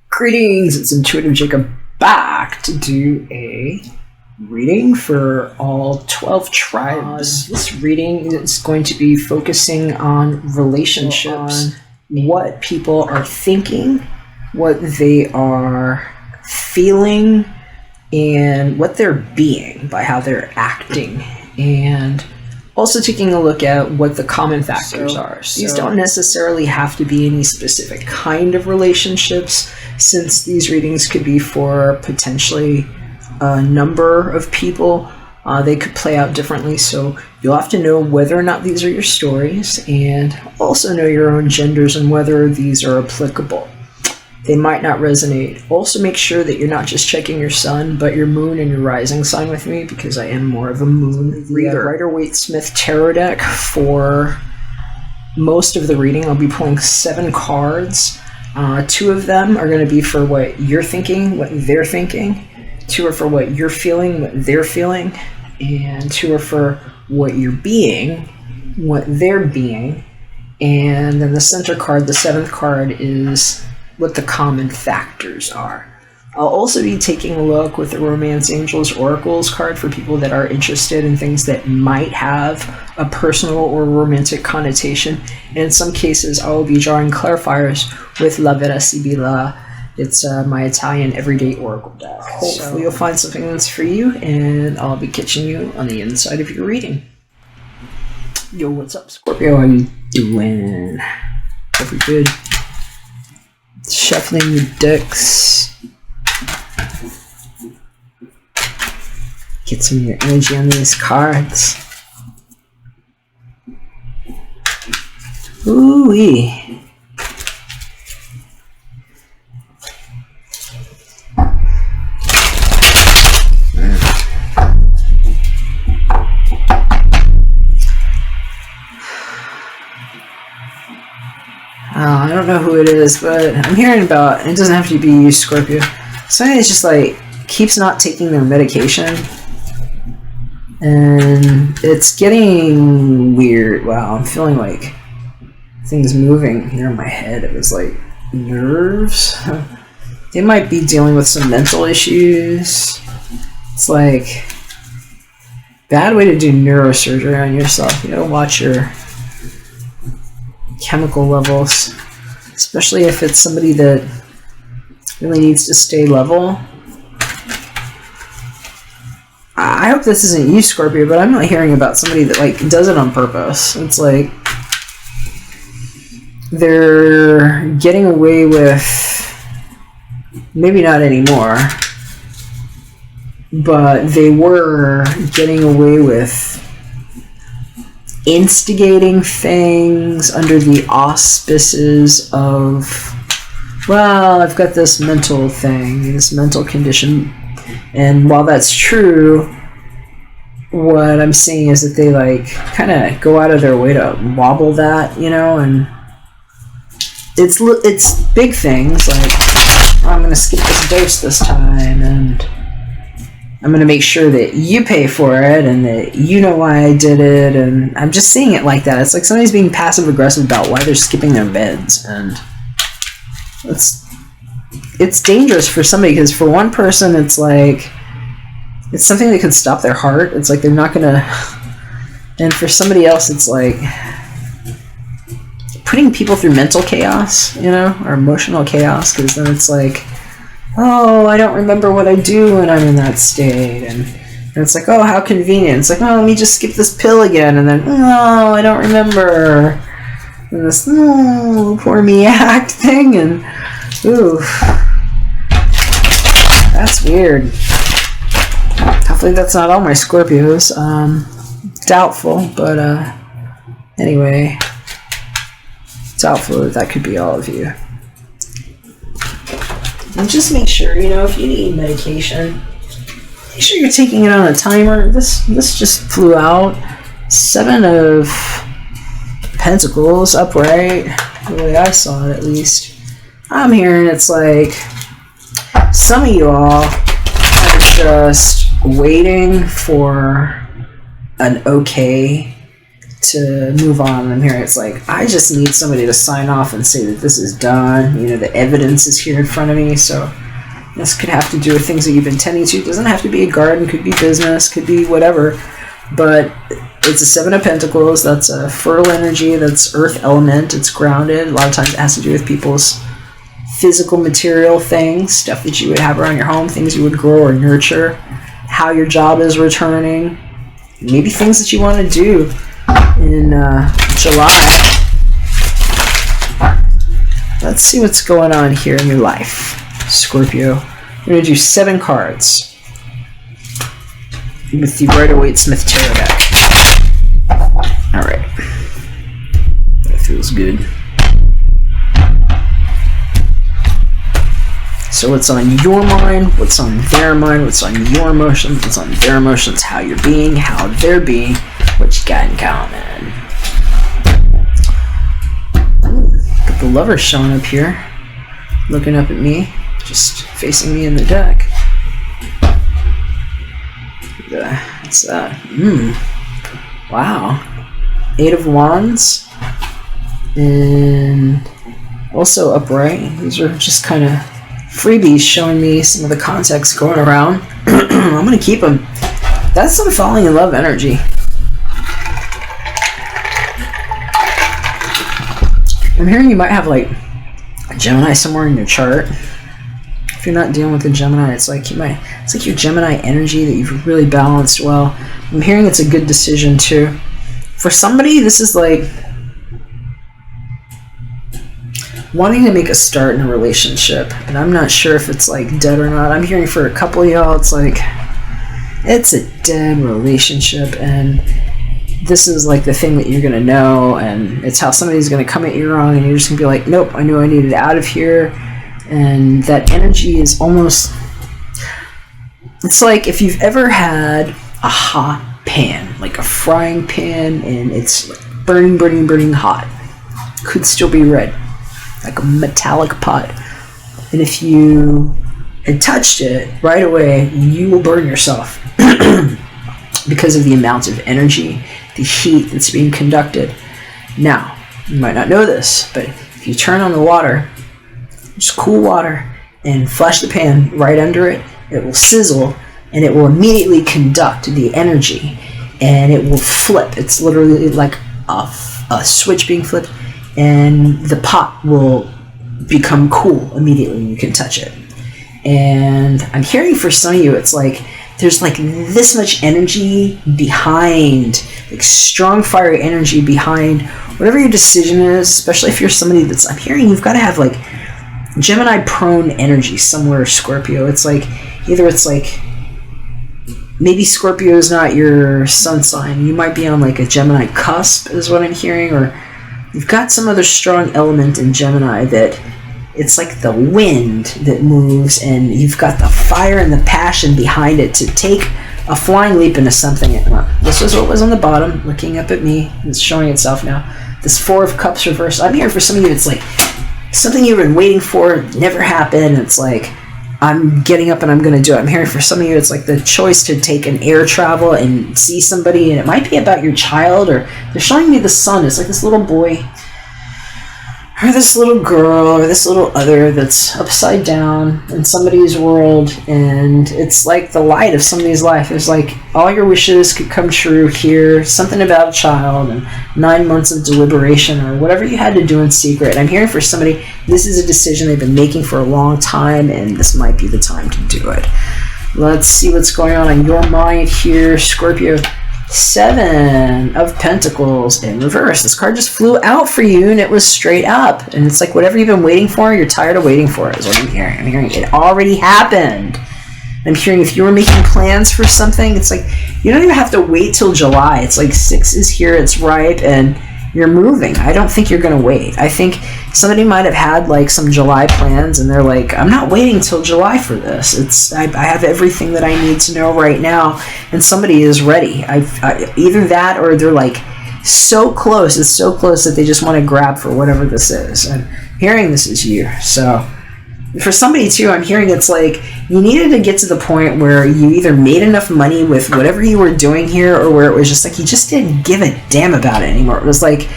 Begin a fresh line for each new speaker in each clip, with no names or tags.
Greetings, it's Intuitive Jacob back to do a reading for all 12 tribes. This reading is going to be focusing on relationships, what people are thinking, what they are feeling, and what they're being by how they're acting, and also taking a look at what the common factors are. These don't necessarily have to be any specific kind of relationships, since these readings could be for potentially a number of people. They could play out differently, so you'll have to know whether or not these are your stories, and also know your own genders and whether these are applicable. They might not resonate. Also make sure that you're not just checking your sun, but your moon and your rising sign with me, because I am more of a moon reader. Rider-Waite-Smith tarot deck for most of the reading. I'll be pulling 7 cards. 2 of them are going to be for what you're thinking, what they're thinking. 2 are for what you're feeling, what they're feeling. And 2 are for what you're being, what they're being. And then the center card, the 7th card, is what the common factors are. I'll also be taking a look with the Romance Angels Oracles card for people that are interested in things that might have a personal or romantic connotation. And in some cases, I will be drawing clarifiers with La Vera Sibilla. It's my Italian everyday oracle deck. Hopefully you'll find something that's for you, and I'll be catching you on the inside of your reading. Yo, what's up, Scorpio? How you doing? Hope you're good. Shuffling the decks. Get some of your energy on these cards. Ooh-wee. I don't know who it is, but I'm hearing about, it doesn't have to be you, Scorpio. Somebody that's just like keeps not taking their medication, and it's getting weird. Wow, I'm feeling like things moving here in my head. It was like nerves. They might be dealing with some mental issues. It's like bad way to do neurosurgery on yourself. You gotta watch your chemical levels, especially if it's somebody that really needs to stay level. I hope this isn't you, Scorpio, but I'm not hearing about somebody that like does it on purpose. It's like they're getting away with, maybe not anymore, but they were getting away with instigating things under the auspices of, well, I've got this mental thing, this mental condition. And while that's true, what I'm seeing is that they like kind of go out of their way to wobble that, you know, and it's big things like, oh, I'm going to skip this dose this time, and I'm going to make sure that you pay for it and that you know why I did it. And I'm just seeing it like that. It's like somebody's being passive-aggressive about why they're skipping their meds. And it's dangerous for somebody, because for one person, it's like, it's something that could stop their heart. It's like they're not going to... And for somebody else, it's like putting people through mental chaos, you know, or emotional chaos, because then it's like, oh, I don't remember what I do when I'm in that state. And it's like, oh, how convenient. It's like, oh, let me just skip this pill again. And then, oh, I don't remember. And this, oh, poor me act thing. And, ooh, that's weird. Hopefully that's not all my Scorpios. Doubtful, but anyway, doubtful that could be all of you. And just make sure, you know, if you need medication, make sure you're taking it on a timer. This just flew out. 7 of Pentacles upright, the way I saw it at least. I'm hearing it's like some of you all are just waiting for an okay to move on. I'm hearing it's like, I just need somebody to sign off and say that this is done. You know, the evidence is here in front of me. So this could have to do with things that you've been tending to. It doesn't have to be a garden, could be business, could be whatever. But it's a 7 of Pentacles. That's a fertile energy. That's earth element. It's grounded. A lot of times it has to do with people's physical material things, stuff that you would have around your home, things you would grow or nurture, how your job is returning, maybe things that you want to do in July. Let's see what's going on here in your life, Scorpio. I'm going to do 7 cards with the Rider-Waite-Smith Tarot deck. Alright. That feels good. So what's on your mind, what's on their mind, what's on your emotions, what's on their emotions, how you're being, how they're being, what you got in common. Got the Lover showing up here, looking up at me, just facing me in the deck. What's that? Wow. 8 of Wands. And also upright. These are just kind of freebies showing me some of the context going around. I'm going to keep them. That's some falling in love energy. I'm hearing you might have like a Gemini somewhere in your chart. If you're not dealing with a Gemini, it's like it's like your Gemini energy that you've really balanced well. I'm hearing it's a good decision too. For somebody, this is like wanting to make a start in a relationship, and I'm not sure if it's like dead or not. I'm hearing for a couple of y'all, it's like it's a dead relationship, and this is like the thing that you're gonna know, and it's how somebody's gonna come at you wrong, and you're just gonna be like, nope, I knew I needed out of here. And that energy is almost, it's like if you've ever had a hot pan, like a frying pan, and it's like burning hot, could still be red, like a metallic pot, and if you had touched it right away, you will burn yourself because of the amount of energy, the heat that's being conducted. Now, you might not know this, but if you turn on the water, just cool water, and flash the pan right under it, it will sizzle, and it will immediately conduct the energy, and it will flip. It's literally like a switch being flipped, and the pot will become cool immediately when you can touch it. And I'm hearing for some of you, it's like there's like this much energy behind, like strong fiery energy behind whatever your decision is, especially if you're somebody that's, I'm hearing you've got to have like Gemini prone energy somewhere, Scorpio. It's like either it's like maybe Scorpio is not your sun sign. You might be on like a Gemini cusp is what I'm hearing, or you've got some other strong element in Gemini that it's like the wind that moves, and you've got the fire and the passion behind it to take a flying leap into something. This was what was on the bottom, looking up at me. It's showing itself now. This 4 of Cups reversed. I'm hearing for some of you, it's like something you've been waiting for never happened. It's like, I'm getting up and I'm going to do it. I'm hearing for some of you, it's like the choice to take an air travel and see somebody, and it might be about your child, or they're showing me the sun. It's like this little boy, or this little girl, or this little other that's upside down in somebody's world, and it's like the light of somebody's life. It's like all your wishes could come true here, something about a child, and 9 months of deliberation, or whatever you had to do in secret. I'm hearing for somebody, this is a decision they've been making for a long time, and this might be the time to do it. Let's see what's going on in your mind here, Scorpio. 7 of Pentacles in reverse. This card just flew out for you, and it was straight up. And it's like whatever you've been waiting for, you're tired of waiting for it, is what I'm hearing. I'm hearing it already happened. I'm hearing if you were making plans for something, it's like you don't even have to wait till July. It's like 6 is here, it's ripe, and you're moving. I don't think you're going to wait. I think somebody might have had like some July plans, and they're like, I'm not waiting till July for this. I have everything that I need to know right now, and somebody is ready. Either that, or they're like so close. It's so close that they just want to grab for whatever this is. And hearing this is you. So for somebody too, I'm hearing it's like you needed to get to the point where you either made enough money with whatever you were doing here, or where it was just like you just didn't give a damn about it anymore. It was like,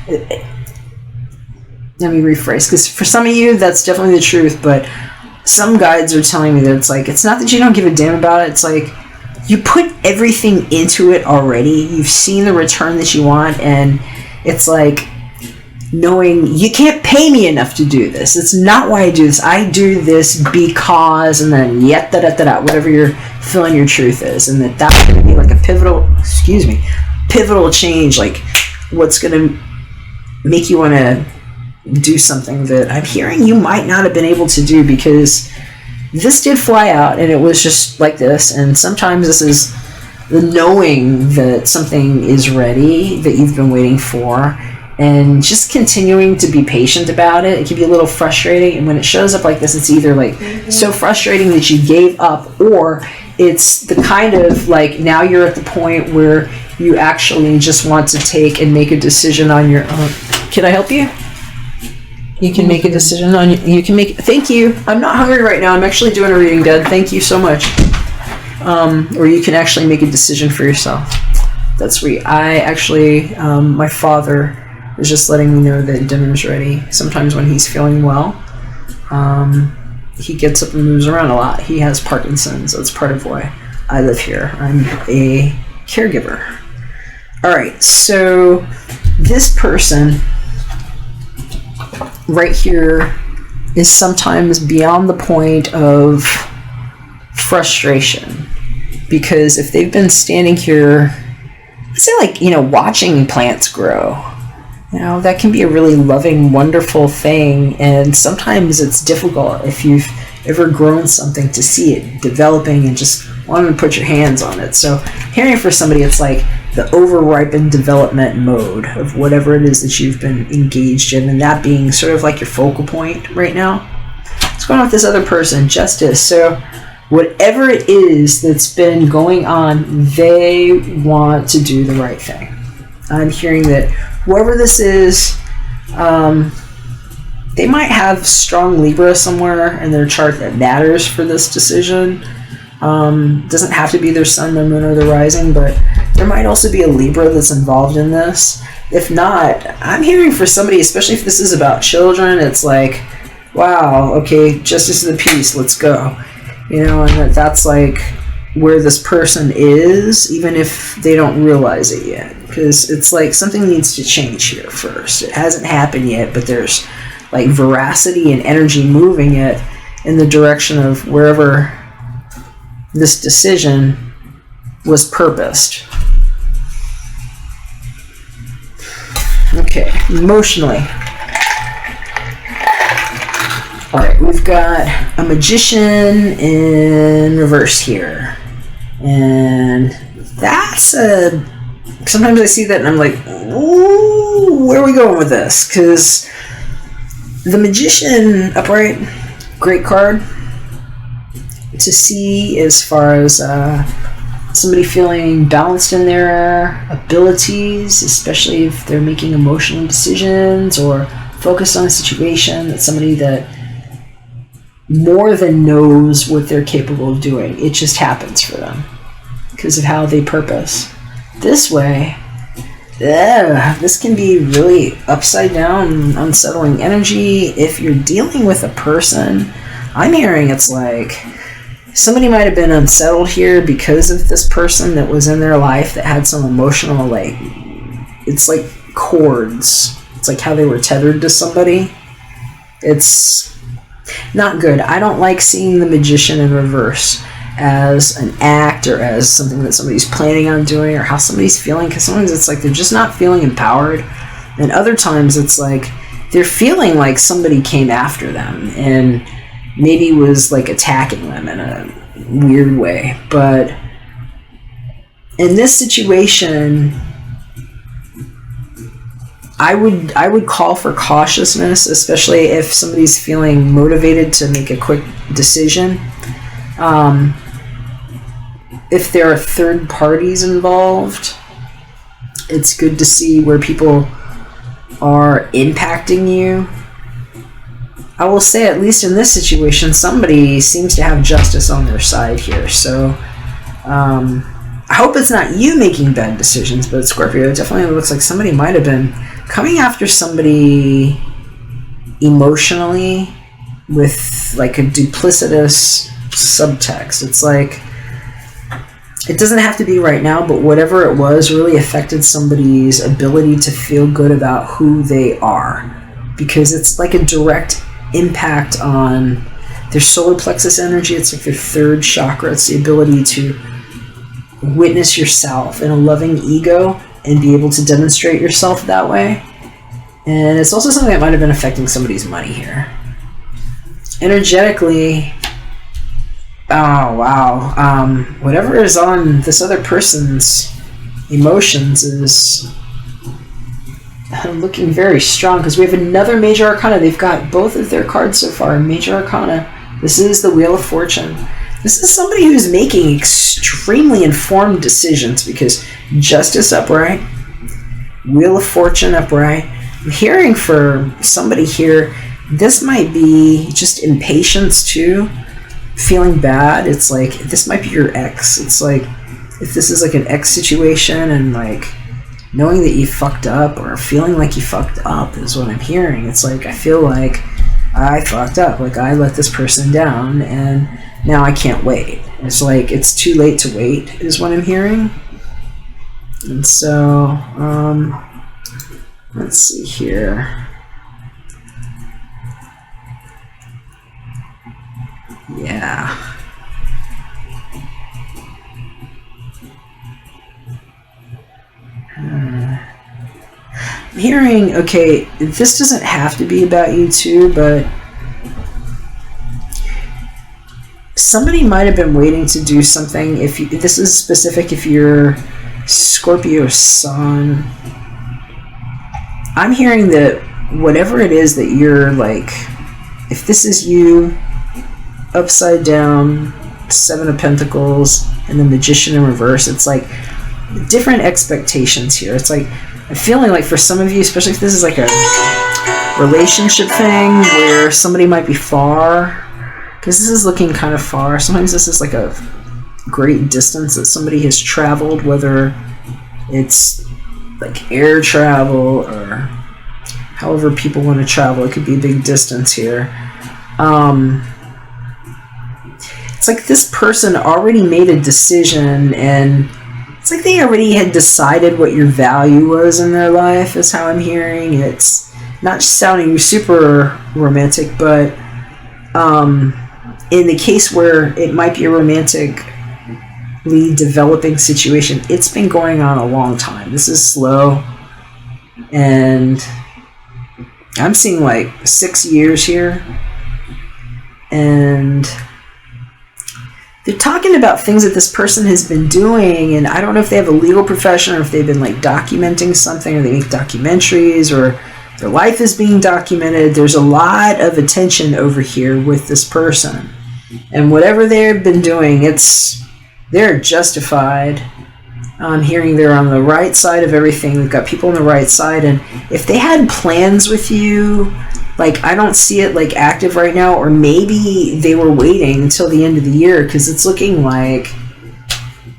let me rephrase, because for some of you that's definitely the truth, but some guides are telling me that it's like, it's not that you don't give a damn about it, it's like you put everything into it already, you've seen the return that you want, and it's like knowing you can't pay me enough to do this. It's not why I do this. I do this because, and then yet da da da da, whatever you're feeling your truth is, and that's going to be like a pivotal change, like what's going to make you want to do something that I'm hearing you might not have been able to do, because this did fly out and it was just like this. And sometimes this is the knowing that something is ready that you've been waiting for, and just continuing to be patient about it. It can be a little frustrating, and when it shows up like this, it's either like so frustrating that you gave up, or it's the kind of like now you're at the point where you actually just want to take and make a decision on your own. Can I help you? You can make a decision on you can make. Thank you. I'm not hungry right now. I'm actually doing a reading, Dad. Thank you so much. Or you can actually make a decision for yourself. That's sweet. I actually, my father was just letting me know that dinner's ready. Sometimes when he's feeling well, he gets up and moves around a lot. He has Parkinson's. That's part of why I live here. I'm a caregiver. All right. So this person right here is sometimes beyond the point of frustration, because if they've been standing here, let's say like, watching plants grow, that can be a really loving, wonderful thing, and sometimes it's difficult if you've ever grown something to see it developing and just wanting to put your hands on it. So hearing for somebody, it's like the over-ripened development mode of whatever it is that you've been engaged in, and that being sort of like your focal point right now. What's going on with this other person? Justice. So whatever it is that's been going on, they want to do the right thing. I'm hearing that whoever this is, they might have strong Libra somewhere in their chart that matters for this decision. Doesn't have to be their sun, their moon, or their rising, but there might also be a Libra that's involved in this. If not, I'm hearing for somebody, especially if this is about children, it's like, wow, okay, justice of the peace, let's go. And that's like where this person is, even if they don't realize it yet. Because it's like something needs to change here first. It hasn't happened yet, but there's like veracity and energy moving it in the direction of wherever this decision was purposed. Okay, emotionally. Alright, we've got a Magician in reverse here. And that's a... Sometimes I see that and I'm like, ooh, where are we going with this? Because the Magician upright, great card to see as far as somebody feeling balanced in their abilities, especially if they're making emotional decisions or focused on a situation. That's somebody that more than knows what they're capable of doing. It just happens for them because of how they purpose. This way, this can be really upside down, unsettling energy. If you're dealing with a person, I'm hearing it's like somebody might have been unsettled here because of this person that was in their life that had some emotional, like, it's like cords. It's like how they were tethered to somebody. It's not good. I don't like seeing the Magician in reverse as an act or as something that somebody's planning on doing or how somebody's feeling, because sometimes it's like they're just not feeling empowered, and other times it's like they're feeling like somebody came after them and maybe was like attacking them in a weird way. But in this situation, I would call for cautiousness, especially if somebody's feeling motivated to make a quick decision. If there are third parties involved, it's good to see where people are impacting you. I will say, at least in this situation, somebody seems to have justice on their side here. So I hope it's not you making bad decisions, but Scorpio, it definitely looks like somebody might have been coming after somebody emotionally with like a duplicitous subtext. It's like, it doesn't have to be right now, but whatever it was really affected somebody's ability to feel good about who they are, because it's like a direct impact on their solar plexus energy. It's like their third chakra. It's the ability to witness yourself in a loving ego and be able to demonstrate yourself that way. And it's also something that might have been affecting somebody's money here. Energetically, oh wow, whatever is on this other person's emotions is looking very strong, because we have another major arcana. They've got both of their cards so far. Major arcana. This is the Wheel of Fortune. This is somebody who's making extremely informed decisions, because Justice upright, Wheel of Fortune upright. I'm hearing for somebody here, this might be just impatience too, feeling bad. It's like, this might be your ex. It's like, if this is like an ex situation, and like knowing that you fucked up or feeling like you fucked up is what I'm hearing. It's like, I feel like I fucked up, like I let this person down and now I can't wait. It's like, it's too late to wait is what I'm hearing. And so let's see here. Yeah. I'm hearing, okay, this doesn't have to be about you two, but somebody might have been waiting to do something. If this is specific, if you're Scorpio Sun, I'm hearing that whatever it is that you're like, if this is you, upside down, Seven of Pentacles, and the Magician in reverse, it's like different expectations here. It's like, I'm feeling like for some of you, especially if this is like a relationship thing where somebody might be far, because this is looking kind of far. Sometimes this is like a great distance that somebody has traveled, whether it's like air travel or however people want to travel. It could be a big distance here. It's like this person already made a decision, and it's like they already had decided what your value was in their life, is how I'm hearing. It's not sounding super romantic, but in the case where it might be a romantically developing situation, it's been going on a long time. This is slow, and I'm seeing like 6 years here, and they're talking about things that this person has been doing, and I don't know if they have a legal profession or if they've been like documenting something, or they make documentaries, or their life is being documented. There's a lot of attention over here with this person, and whatever they've been doing, they're justified. I'm hearing they're on the right side of everything. We've got people on the right side, and if they had plans with you, like, I don't see it like active right now, or maybe they were waiting until the end of the year, because it's looking like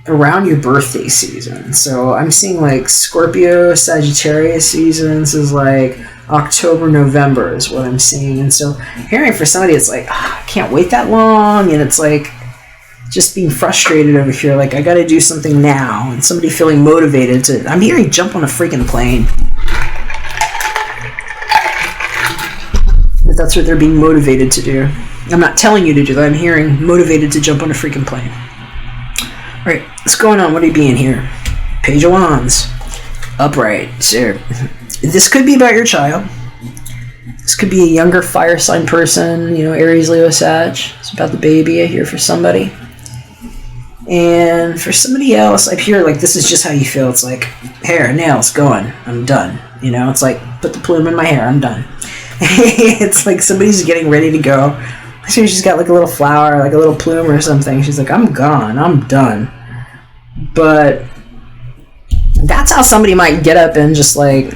around your birthday season. So I'm seeing like Scorpio, Sagittarius seasons is like October, November is what I'm seeing. And so hearing for somebody, it's like, I can't wait that long, and it's like just being frustrated over here, like I gotta do something now, and somebody feeling motivated to, I'm hearing jump on a freaking plane. That's what they're being motivated to do. I'm not telling you to do that. I'm hearing motivated to jump on a freaking plane. All right, what's going on? What are you being here? Page of Wands. Upright. So, this could be about your child. This could be a younger fire sign person, you know, Aries, Leo, Sag. It's about the baby I hear for somebody. And for somebody else, I hear like this is just how you feel. It's like hair, nails, going. I'm done. You know, it's like put the plume in my hair. I'm done. It's like somebody's getting ready to go. So she's got like a little flower, like a little plume or something. She's like, I'm gone. I'm done. But that's how somebody might get up and just like,